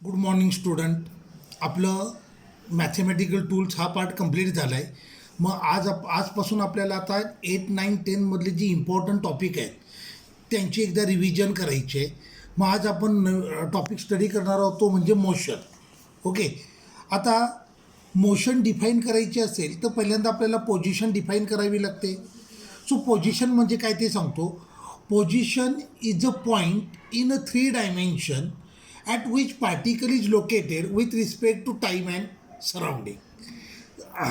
Good morning student. आपलं mathematical tools हा part complete झाला आहे. मग आजपासून आपल्याला आता 8, 9, 10मधले जी इम्पॉर्टंट टॉपिक आहेत त्यांची एकदा रिव्हिजन करायची आहे. मग आज आपण टॉपिक स्टडी करणार आहोत तो म्हणजे मोशन. ओके. आता मोशन डिफाईन करायची असेल तर पहिल्यांदा आपल्याला पोझिशन डिफाईन करावी लागते. सो पोझिशन म्हणजे काय ते सांगतो. Position is a point in a 3 dimension at which particle is located with respect to time and surrounding.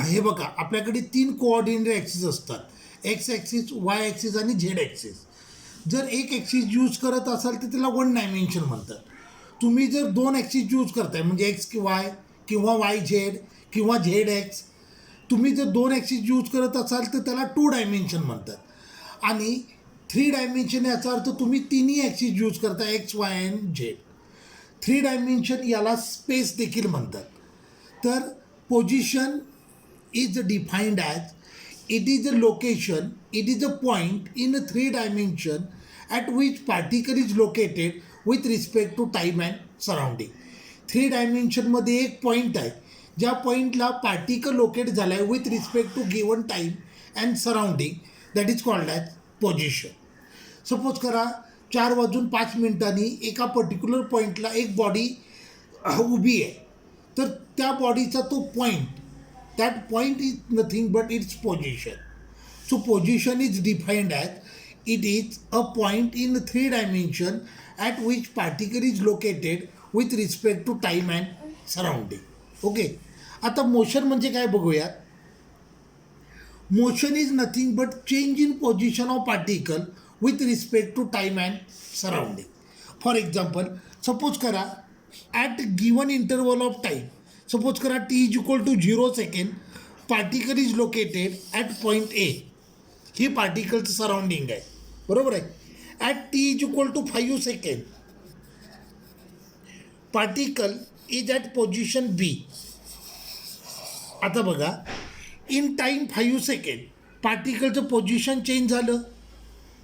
हे बघा, आपल्याकडे 3 कोऑर्डिनेट ॲक्सिस असतात, एक्स ॲक्सिस, वाय ॲक्सिस आणि झेड ॲक्सिस. जर एक ॲक्सिस यूज करत असाल तर त्याला 1 डायमेन्शन म्हणतात. तुम्ही जर 2 ॲक्सिस यूज करताय म्हणजे एक्स की वाय किंवा वाय झेड किंवा झेड एक्स, तुम्ही जर 2 ॲक्सिस यूज करत असाल तर त्याला 2 डायमेन्शन म्हणतात. आणि 3 डायमेन्शन याचा अर्थ तुम्ही तिन्ही ॲक्सिस यूज करता, X Y and Z. 3 dimension याला स्पेस देखील म्हणतात. तर position is defined as it is a location, it is a point in a 3 dimension at which particle is located with respect to time and surrounding. 3 डायमेन्शनमध्ये एक point आहे, ज्या पॉईंटला particle locate झाला आहे with respect to given time and surrounding, that is called as position. Suppose करा 4:05 एका particular पॉईंटला एक बॉडी उभी आहे, तर त्या बॉडीचा तो point, that point is nothing but its position. So position is defined as it is a point in 3 dimension at which particle is located with respect to time and surrounding. Okay. आता motion म्हणजे काय बघूयात. Motion is nothing but change in position of particle with respect to time and surrounding. For example, suppose करा at given interval of time, suppose करा t is equal to 0 second, particle is located at point A. ही पार्टिकलचं surrounding आहे, बरोबर आहे. At t is equal to 5 second, particle is at position B. आता बघा, in time 5 second पार्टिकलचं position change झालं,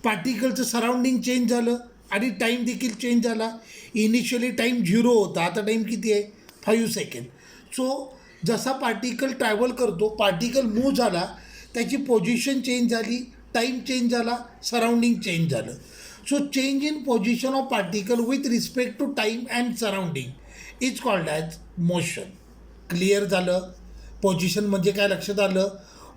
पार्टिकलचं सराउंडिंग चेंज झालं आणि टाईम देखील चेंज झाला. इनिशियली टाईम 0 होता, आता टाईम किती आहे, 5 सेकंड. सो जसा पार्टिकल ट्रॅव्हल करतो, पार्टिकल मूव्ह झाला, त्याची पोझिशन चेंज झाली, टाईम चेंज झाला, सराउंडिंग चेंज झालं. So change in position of particle with respect to time and surrounding is called as motion. Clear झालं. पोझिशन म्हणजे काय लक्षात आलं.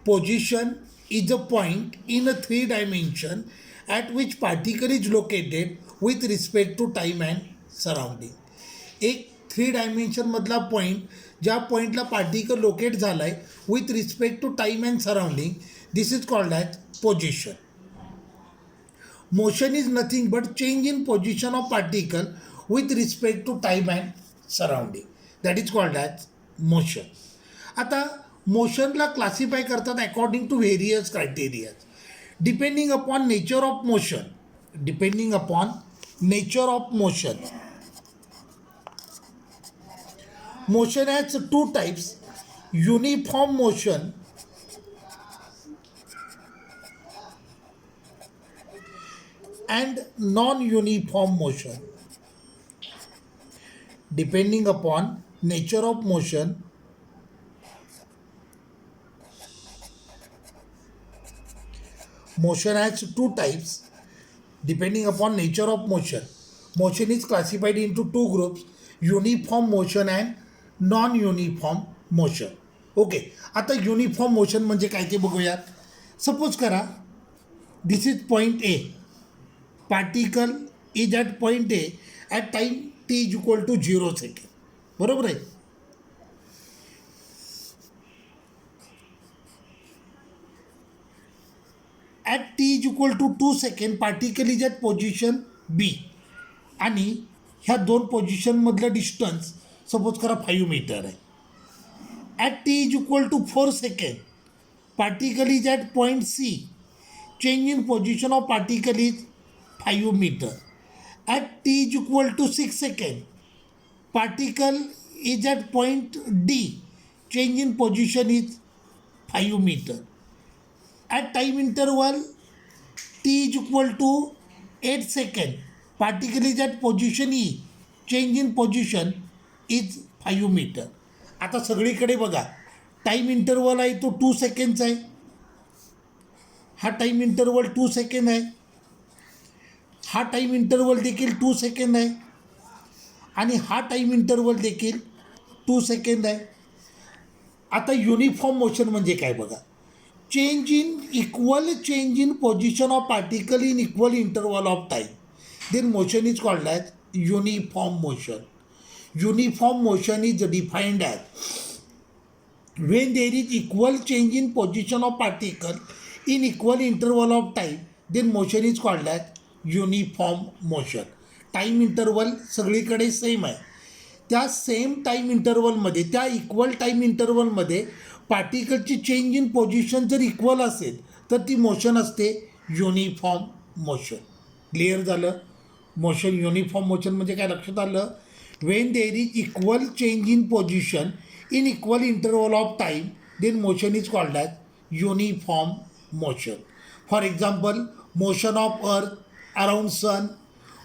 Position is a point in a 3 dimension at which particle is located with respect to time and surrounding. एक 3 डायमेन्शनमधला point, ज्या पॉईंटला particle locate झाला आहे with respect to time and surrounding, this is called as position. Motion is nothing but change in position of particle with respect to time and surrounding, that is called as motion. आता मोशनला classify करतात according to various criteria. Depending upon nature of motion, depending upon nature of motion, motion has 2 types: uniform motion and non-uniform motion. Depending upon nature of motion, motion has 2 types. Depending upon nature of motion, motion is classified into 2 groups: uniform motion and non-uniform motion. ओके. आता uniform motion म्हणजे काय ते बघूयात. Suppose करा this is point A, particle is at point A at time t is equal to 0 second, बरोबर आहे. At t is equal to 2 second particle is at position B, आणि ह्या 2 पोझिशनमधलं डिस्टन्स सपोज करा 5 मीटर आहे. At t is equal to 4 second particle is at point C, change in position of particle is 5 meter. At t is equal to 6 second particle is at point D, change in position is 5 meter. At time interval t is equal to 8 seconds, particle is at position E, change in position is 5 meter. आता सगळीकडे बघा, time interval आहे तो 2 सेकंडचा आहे. हा time interval 2 second आहे. हा time interval देखील 2 सेकंड आहे. आणि हा टाईम इंटरवल देखील 2 सेकंड आहे. आता युनिफॉर्म मोशन म्हणजे काय बघा, change in position of particle in equal interval of time, then motion is called as uniform motion. Uniform motion is defined as when there is equal change in position of particle in equal interval of time, then motion is called as uniform motion. Time interval सगळीकडे same आहे. त्या same time इंटरवलमध्ये, त्या equal time इंटरवलमध्ये पार्टिकलची change in position जर equal असेल तर ती मोशन असते युनिफॉर्म मोशन. क्लिअर झालं? मोशन युनिफॉर्म मोशन म्हणजे काय लक्षात आलं? when there is equal change in position in equal interval of time, then motion is called as uniform motion. For example, motion of earth around sun,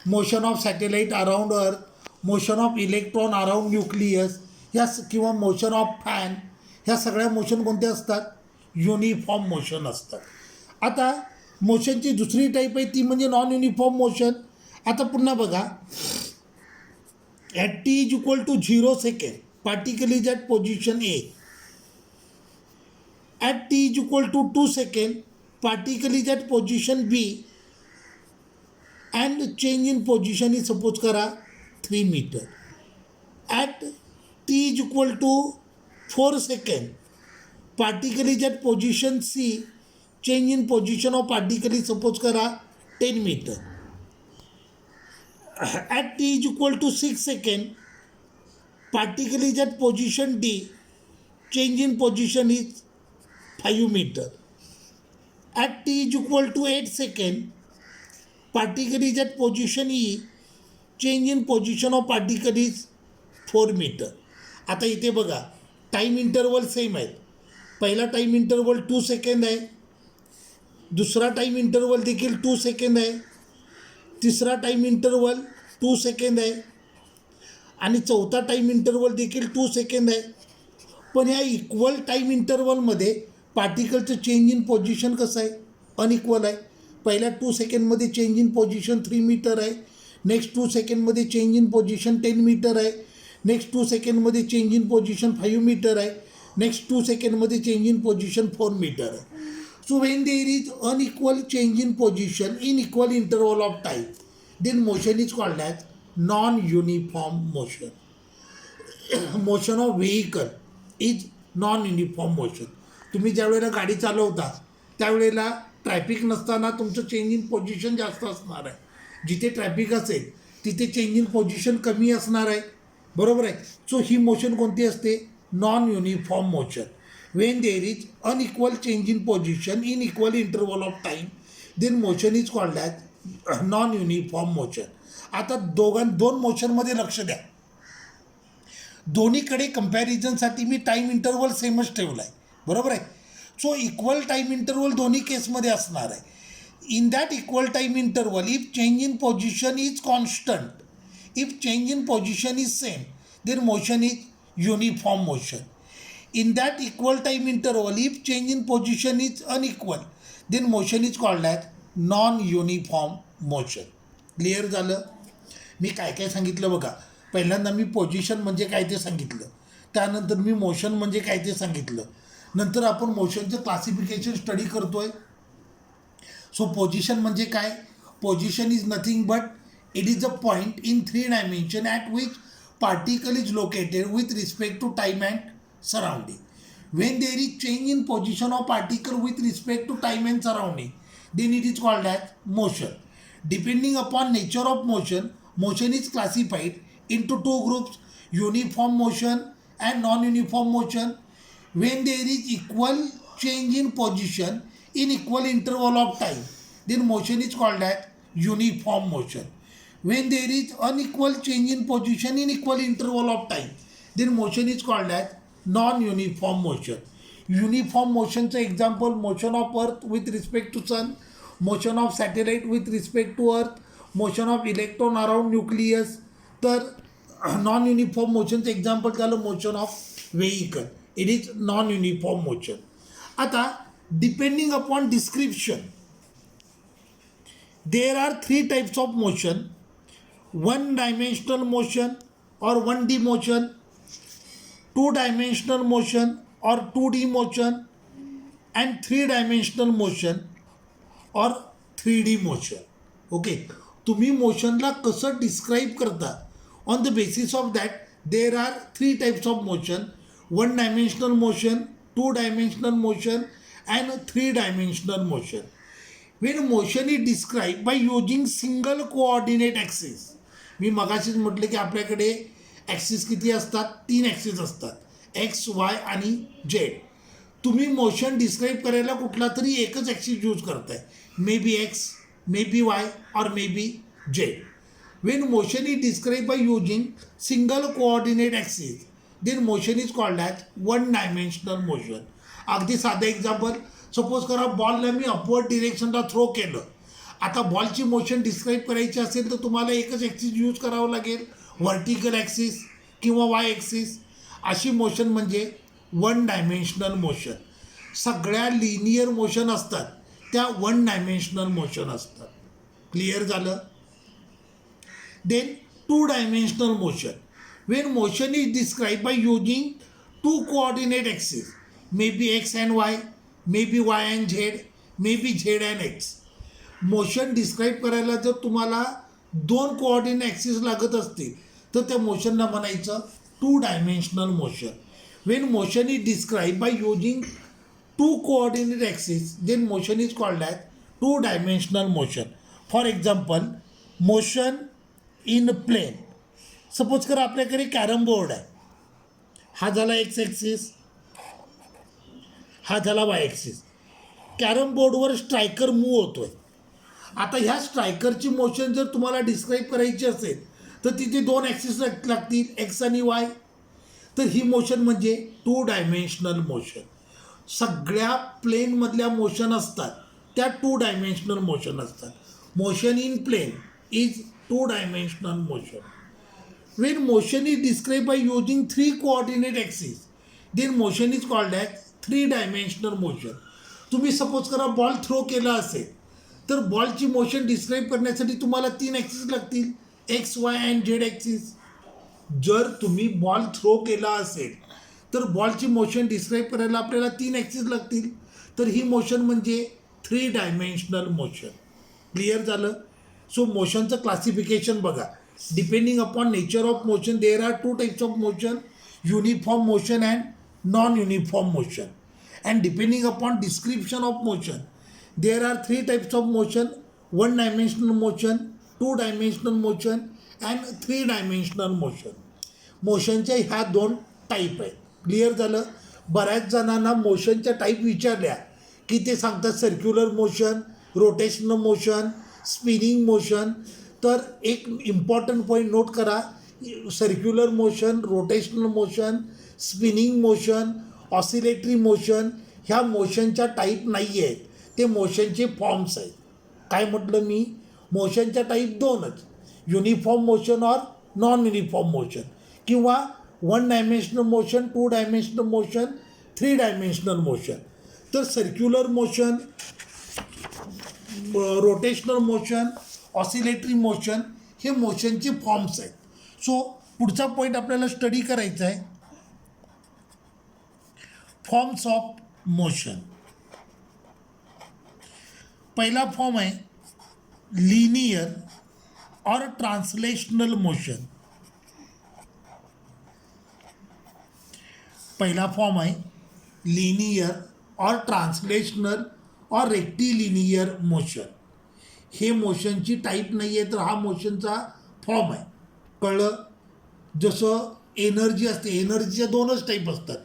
motion of satellite around earth, motion of electron around nucleus, ह्या किंवा motion of fan, ह्या सगळ्या motion कोणत्या असतात? Uniform motion असतात. आता मोशनची दुसरी type आहे ती म्हणजे नॉन युनिफॉर्म मोशन. आता पुन्हा बघा, at t is equal to 0 second, particle is at position A. At t is equal to 2 second, particle is at position B, and change in position is suppose करा 3 meter. At t is equal to 4 second, particle is at position C, change in position of particle is suppose करा 10 meter. At t is equal to 6 second, particle is at position D, change in position is 5 meter. At t is equal to 8 second, particle is at position E, change in position of particle is 4 meter. आता इथे बघा, time interval same आहेत. पहिला time interval 2 second आहे, दुसरा time interval देखील 2 second आहे, तिसरा टाईम इंटरवल 2 सेकंड आहे आणि चौथा टाईम इंटरवल देखील 2 सेकंड आहे. पण ह्या इक्वल टाईम इंटरवलमध्ये पार्टिकलचं चेंज इन पोझिशन कसं आहे? अनइक्वल आहे. पहिल्या 2 सेकंडमध्ये चेंज इन पोझिशन 3 मीटर आहे, नेक्स्ट 2 सेकंडमध्ये चेंज इन पोझिशन 10 मीटर आहे, नेक्स्ट 2 सेकंडमध्ये चेंज इन पोझिशन 5 मीटर आहे, नेक्स्ट 2 सेकंडमध्ये चेंज इन पोझिशन 4 मीटर आहे. So when there is unequal change in position in equal interval of time, then motion is called as non-uniform motion. Motion of vehicle is non-uniform motion. तुम्ही ज्या वेळेला गाडी चालवता त्यावेळेला traffic नसताना तुमचं change in position जास्त असणार आहे. जिथे ट्रॅफिक असेल तिथे चेंज इन पोझिशन कमी असणार आहे. बरोबर आहे? सो ही मोशन कोणती असते? Non uniform motion. when there is unequal change in position in equal interval of time, then motion is called as non-uniform motion. आता दोन मोशनमध्ये लक्ष द्या. दोन्हीकडे कम्पॅरिझनसाठी मी टाईम इंटरवल सेमच ठेवला आहे. बरोबर आहे? सो इक्वल टाईम इंटरवल दोन्ही केसमध्ये असणार आहे. In that equal time interval, if change in position is constant, if change in position is same, then motion is uniform motion. In that equal time interval, if change in position is unequal, then motion is called as non-uniform motion. Clear झालं? मी काय काय सांगितलं बघा. पहिल्यांदा मी position म्हणजे काय ते सांगितलं, त्यानंतर मी मोशन म्हणजे काय ते सांगितलं, नंतर आपण मोशनचं क्लासिफिकेशन स्टडी करतोय. सो पोझिशन म्हणजे काय? Position is nothing but it is a point in 3 dimension at which particle is located with respect to time and surrounding. When there is change in position of particle with respect to time and surrounding, then it is called as motion. Depending upon nature of motion, motion is classified into 2 groups: uniform motion and non-uniform motion. When there is equal change in position in equal interval of time, then motion is called as uniform motion. When there is unequal change in position in equal interval of time, then motion is called as non-uniform motion. Uniform motionचं example, motion of earth with respect to sun, motion of satellite with respect to earth, motion of electron around nucleus. तर non uniform मोशनचं example झालं motion of vehicle. It is non uniform motion. आता depending upon description there are 3 types of motion. 1 dimensional motion or 1D motion, 2 dimensional motion or 2D motion, and 3 dimensional motion or 3D motion. Okay, तुम्ही मोशनला कसं describe करता, on the basis of that there are 3 types of motion. 1 dimensional motion, 2 dimensional motion and 3 dimensional motion. When motion is described by using single coordinate axis. मी मगाशीच म्हटलं की आपल्याकडे axis किती असतात, 3 axis असतात, एक्स वाय आणि Z. तुम्ही motion describe करायला कुठला तरी एकच ॲक्सिस यूज करताय, मे be x, may be Y और may be Z. When motion is describe by using single coordinate axis then motion is called as 1 dimensional motion. अगदी साधं एक्झाम्पल, सपोज करा बॉलला मी अपवर्ड डिरेक्शनला थ्रो केलं. आता बॉलची मोशन डिस्क्राईब करायची असेल तर तुम्हाला एकच ॲक्सिस यूज करावं लागेल, व्हर्टिकल ॲक्सिस किंवा वाय ॲक्सिस. अशी मोशन म्हणजे 1 डायमेन्शनल मोशन. सगळ्या लिनियर मोशन असतात त्या 1 डायमेन्शनल मोशन असतात. क्लिअर झालं. Then 2 dimensional motion. When motion is describe by using 2 coordinate axis, may be X and Y, may be Y and Z, may be Z and X. Motion describe करायला जर तुम्हाला 2 coordinate axis लागत असतील तर त्या मोशनला म्हणायचं 2 dimensional motion. When motion is describe by using 2 coordinate axis then motion is called as 2 dimensional motion. For example motion in plane. Suppose करा आपल्याकडे कॅरम बोर्ड आहे, हा झाला एक्स ॲक्सिस, हा झाला वाय ॲक्सिस. कॅरम बोर्डवर स्ट्रायकर मूव्ह होतोय. आता ह्या स्ट्रायकरची मोशन जर तुम्हाला डिस्क्राईब करायची असेल तर तिथे 2 ॲक्सिस लागतील, एक्स आणि वाय. तर ही मोशन म्हणजे 2 डायमेन्शनल मोशन. सगळ्या प्लेनमधल्या मोशन असतात त्या 2 डायमेन्शनल मोशन असतात. Motion in plane is 2 dimensional motion. When motion is describe by using 3 coordinate axis then motion is called as 3 dimensional motion. तुम्ही सपोज करा बॉल थ्रो केला असेल तर बॉलची मोशन डिस्क्राईब करण्यासाठी तुम्हाला 3 ॲक्सिस लागतील, x Y and Z axis. जर तुम्ही बॉल थ्रो केला असेल तर बॉलची मोशन डिस्क्राईब करायला आपल्याला 3 ॲक्सिस लागतील. तर ही मोशन म्हणजे 3 डायमेन्शनल मोशन. क्लिअर झालं. सो मोशनचं क्लासिफिकेशन बघा. Depending upon nature of motion there are 2 types of motion, uniform motion and non uniform motion. And depending upon description of motion there are 3 types of motion, 1 dimensional motion, 2 dimensional motion and 3 dimensional motion. मोशनच्या ह्या 2 type आहेत. Clear झालं. बऱ्याच जणांना मोशनच्या type विचारल्या की ते सांगतात circular motion, rotational motion, spinning motion. तर एक इम्पॉर्टंट पॉईंट नोट करा, circular motion, rotational motion, spinning motion, oscillatory motion ह्या मोशनच्या टाईप नाही आहेत, ते मोशनचे फॉर्म्स आहेत. काय म्हटलं मी, मोशनच्या टाईप 2च, युनिफॉर्म मोशन और नॉन युनिफॉर्म मोशन, किंवा 1 dimensional motion, 2 dimensional motion, 3 dimensional motion. तर circular motion, rotational motion, oscillatory motion हे मोशनचे फॉर्म्स आहेत. सो पुढचा पॉईंट आपल्याला स्टडी करायचा आहे, फॉर्म्स ऑफ मोशन. पहिला फॉर्म आहे लिनियर और ट्रांसलेशनल मोशन. पहिला फॉर्म आहे लिनियर और ट्रांसलेशनल और रेक्टिलिनियर मोशन. हे मोशनची टाईप नाही आहे, तर हा मोशनचा फॉर्म आहे. कळलं. जसं एनर्जी असते, एनर्जीच्या 2च टाईप असतात,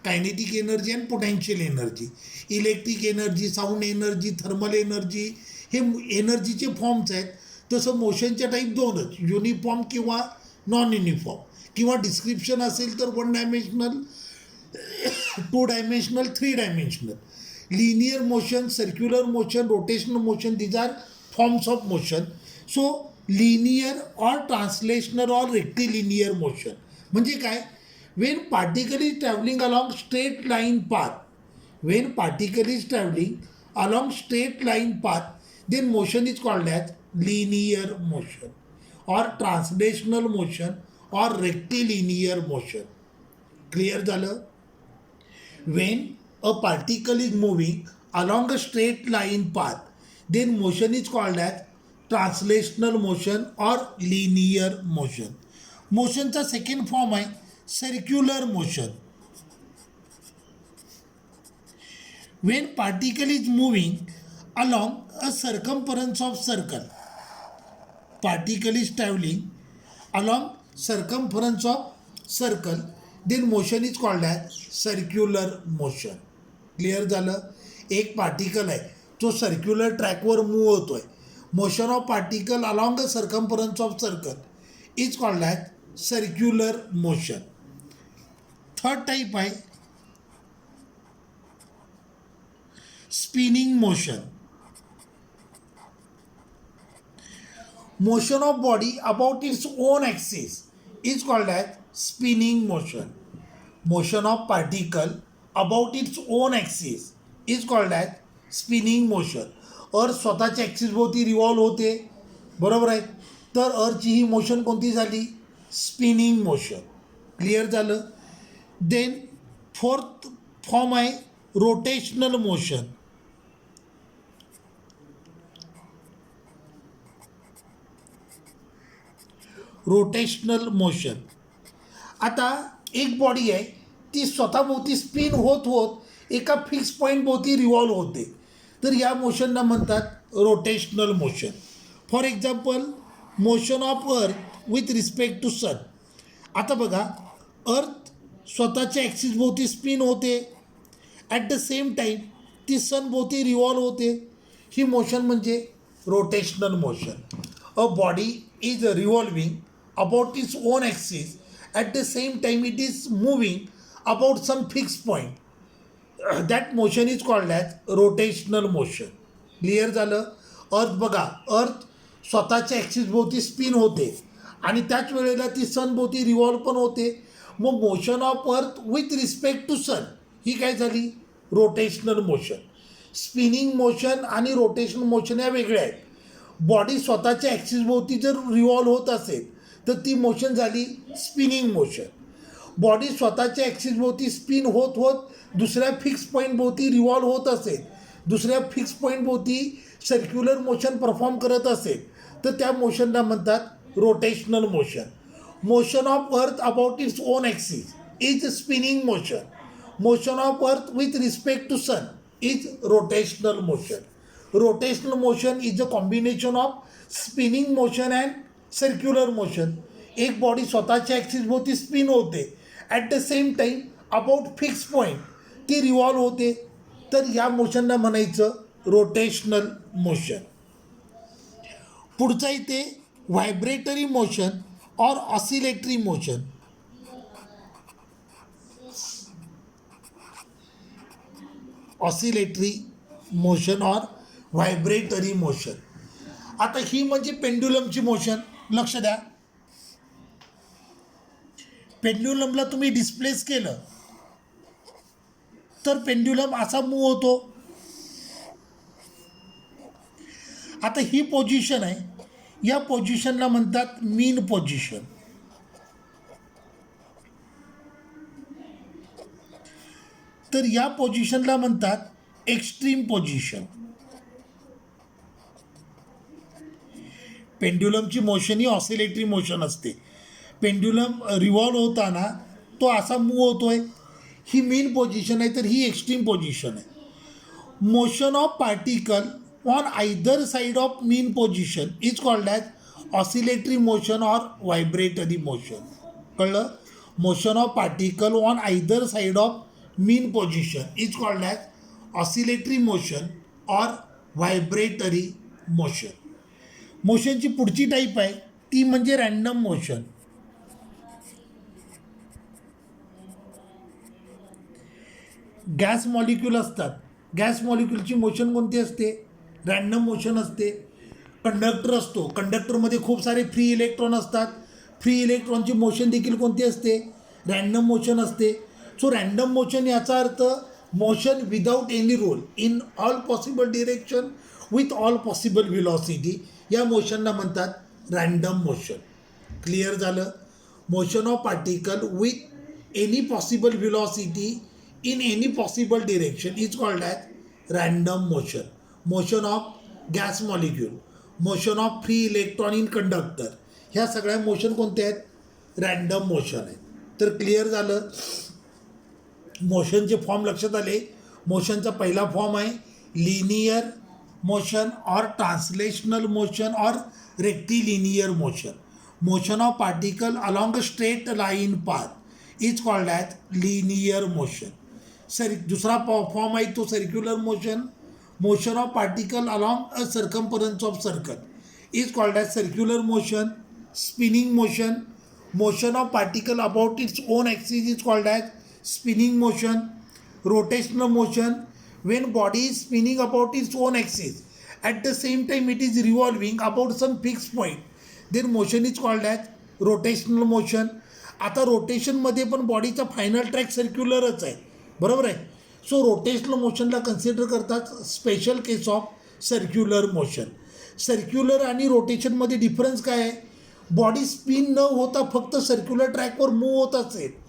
कायनेटिक एनर्जी आणि potential energy. Electric energy, sound energy, thermal energy हे एनर्जीचे फॉर्म्स आहेत. तसं मोशनच्या टाईप 2च, युनिफॉर्म किंवा नॉन युनिफॉर्म. किंवा डिस्क्रिप्शन असेल तर 1 dimensional, 2 dimensional, 3 dimensional. Linear motion, circular motion, rotational motion, these are forms of motion. So linear और ट्रान्सलेशनल और रेक्टिलिनियर मोशन. म्हणजे काय, Wien particle is travelling along straight line path, when particle is traveling along straight line path, then motion is called as linear motion or translational motion or rectilinear motion. Clear झालं? When a particle is moving along a straight line path, then motion is called as translational motion or linear motion. मोशनचा second form आहे circular motion. When particle is moving along a circumference of circle, particle is traveling along circumference of circle, then motion is called as circular motion. Clear झालं? एक particle आहे जो circular ट्रॅकवर move होतोय. Motion of particle along a circumference of circle is called as circular motion. Third type आहे spinning motion. Motion of body about its own axis is called as spinning motion. Motion of particle about its own axis is called as spinning motion. अर्थ स्वतःच्या axis भोवती revolve होते, बरोबर आहे. तर अर्थची ही motion कोणती झाली? Spinning motion. क्लिअर झालं? देन फोर्थ फॉर्म आहे रोटेशनल मोशन. Rotational motion. आता एक बॉडी आहे ती स्वतःभोवती स्पिन होत होत एका फिक्स पॉईंट भोवती रिव्हॉल्व होते, तर या मोशनला म्हणतात rotational motion. For example motion of earth with respect to sun. आता बघा, अर्थ स्वतःच्या ॲक्सिस भोवती स्पिन होते, ॲट द सेम टाईम ती सन भोवती रिव्हॉल्व होते. ही मोशन म्हणजे rotational motion. A body is revolving about its own axis, at the same time it is moving about some fixed point. That motion is called as rotational motion. Clear झालं? अर्थ बघा, अर्थ स्वतःच्या axis भोवती spin होते आणि त्याच वेळेला ती सन भोवती रिव्हॉल्व पण होते. मग motion of earth with respect to sun ही काय झाली? Rotational motion. स्पिनिंग मोशन आणि रोटेशनल मोशन या वेगळ्या आहेत. बॉडी स्वतःच्या ॲक्सिस भोवती जर रिव्हॉल्व होत असेल तर ती मोशन झाली स्पिनिंग मोशन. बॉडी स्वतःच्या ॲक्सिस भोवती स्पिन होत होत दुसऱ्या फिक्स पॉईंट भोवती रिव्हॉल्व होत असेल, दुसऱ्या फिक्स पॉईंट भोवती सर्क्युलर मोशन परफॉर्म करत असेल, तर त्या मोशनला म्हणतात rotational motion. Motion of earth about its own axis is spinning motion. Motion of earth with respect to sun is rotational motion. Rotational motion is a combination of spinning motion and circular motion. एक body स्वतःच्या axis भोवती spin होते, at the same time about fix point ती revolve होते, तर या मोशनला म्हणायचं रोटेशनल मोशन. पुढचा इथे व्हायब्रेटरी मोशन और ऑसिलेटरी मोशन. ऑसिलेटरी मोशन और व्हायब्रेटरी मोशन. आता ही म्हणजे पेंड्युलमची मोशन. लक्ष द्या, पेंड्युलमला तुम्ही डिस्प्लेस केलं तर पेंड्युलम असा मूव्ह होतो. आता ही पोझिशन आहे, या पोझिशनला म्हणतात मीन पोझिशन. तर या पोझिशनला म्हणतात एक्स्ट्रीम पोझिशन. पेंड्युलमची मोशन ही ऑसिलेटरी मोशन असते. पेंड्युलम रिव्हॉल्व होताना तो असा मूव्ह होतोय, ही मीन पोझिशन आहे, तर ही एक्स्ट्रीम पोझिशन आहे. Motion of particle on either side of mean position is called as oscillatory motion or vibratory motion. कळलं? Motion of particle on either side of mean position is called as oscillatory motion or vibratory motion. मोशनची पुढची type आहे ती म्हणजे random motion. Gas molecule असतात, gas मॉलिक्यूलची motion कोणती असते? रॅन्डम मोशन असते. कंडक्टर असतो, कंडक्टरमध्ये खूप सारे फ्री इलेक्ट्रॉन असतात. फ्री इलेक्ट्रॉनची मोशन देखील कोणती असते? रॅन्डम मोशन असते. सो रॅन्डम मोशन याचा अर्थ motion without any role in all possible direction with all possible velocity, या मोशनला म्हणतात रॅन्डम मोशन. क्लिअर झालं? Motion of particle with any possible velocity in any possible direction is called as random motion. Motion of gas molecule, motion of free electron in conductor, ह्या सगळ्या motion कोणत्या आहेत? Random motion आहेत. तर clear झालं? मोशनचे form लक्षात आले. मोशनचा पहिला फॉर्म आहे लिनियर मोशन और ट्रान्सलेशनल मोशन और rectilinear motion. Motion of particle along a straight line path is called as linear motion. दुसरा फॉर्म आहे तो circular motion. Motion of particle along a circumference of circle is called as circular motion. Spinning motion, motion of particle about its own axis is called as spinning motion. Rotational motion, when body is spinning about its own axis, at the same time it is revolving about some fixed point, then motion is called as rotational motion. आता रोटेशनमध्ये पण बॉडीचा final track सर्क्युलरच आहे, बरोबर आहे. So rotational मोशनला consider करतात special case of circular motion. Circular आणि रोटेशनमध्ये डिफरन्स काय आहे? बॉडी स्पिन न होता फक्त सर्क्युलर ट्रॅकवर मूव्ह होत असेल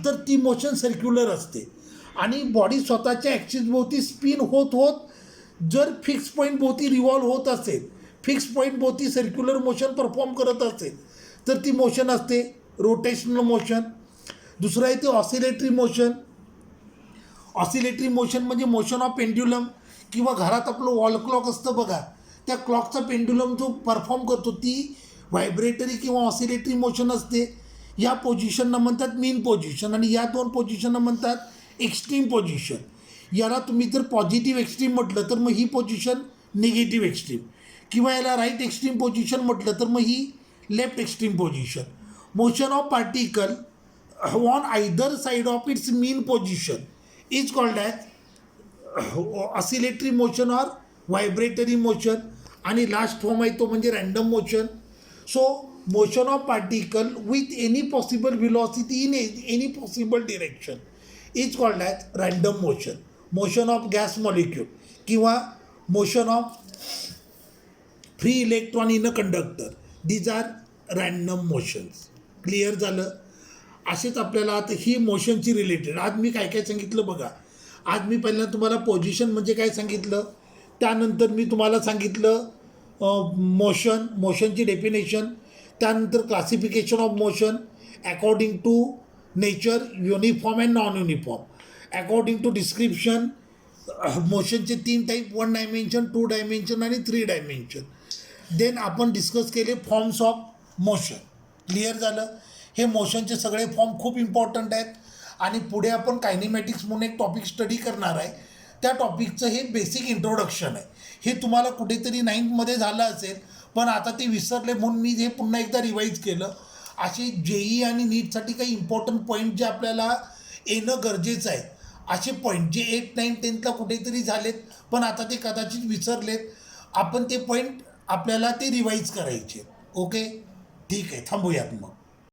तर ती मोशन सर्क्युलर असते. आणि बॉडी स्वतःच्या ॲक्सिसभोवती स्पिन होत होत जर फिक्स पॉईंट भोवती रिव्हॉल्व होत असेल, फिक्स पॉईंट भोवती सर्क्युलर मोशन परफॉर्म करत असेल तर ती मोशन असते रोटेशनल मोशन. दुसरं आहे ते ऑसिलेटरी मोशन. ऑसिलेटरी मोशन म्हणजे मोशन ऑफ पेंड्युलम, किंवा घरात आपलं वॉल क्लॉक असतं बघा, त्या क्लॉकचा पेंड्युलम जो परफॉर्म करतो ती व्हायब्रेटरी किंवा ऑसिलेटरी मोशन असते. या पोझिशनला म्हणतात मीन पोझिशन आणि या दोन पोझिशनला म्हणतात एक्स्ट्रीम पोझिशन. याला तुम्ही जर पॉझिटिव्ह एक्स्ट्रीम म्हटलं तर मग ही पोझिशन निगेटिव्ह एक्स्ट्रीम, किंवा याला राईट एक्स्ट्रीम पोझिशन म्हटलं तर मग ही left extreme position. Motion of particle on either side of its mean position is called as oscillatory motion or vibratory motion. आणि लास्ट फॉर्म आहे तो म्हणजे random motion. So motion of particle with any possible velocity in any possible direction is called as random motion. Motion of gas molecule किंवा motion of free electron in a conductor, these are random motions. Clear झालं? असेच आपल्याला आता ही मोशनची related आज मी काय काय सांगितलं बघा. आज मी पहिल्यांदा तुम्हाला पोझिशन म्हणजे काय सांगितलं, त्यानंतर मी तुम्हाला सांगितलं मोशनची डेफिनेशन, त्यानंतर classification of motion according to nature, uniform and non uniform. According to description मोशनचे 3 टाईप, 1 डायमेन्शन, 2 डायमेन्शन आणि 3 डायमेन्शन. देन आपण डिस्कस केले फॉर्म्स ऑफ मोशन. क्लिअर झालं? हे मोशनचे सगळे फॉर्म खूप इम्पॉर्टंट आहेत आणि पुढे आपण कायनेमॅटिक्स म्हणून एक टॉपिक स्टडी करणार आहे. त्या टॉपिकचं हे बेसिक इंट्रोडक्शन आहे. हे तुम्हाला कुठेतरी 9th झालं असेल, पण आता ते विसरले म्हणून मी हे पुन्हा एकदा रिवाईज केलं. असे जेई आणि नीटसाठी काही इम्पॉर्टंट पॉईंट जे आपल्याला येणं गरजेचं आहे, असे पॉईंट जे 8, 9, 10th कुठेतरी झालेत पण आता ते कदाचित विसरलेत, आपण ते पॉईंट आपल्याला ते रिवाईज करायचे. ओके, ठीक आहे, थांबूयात मग.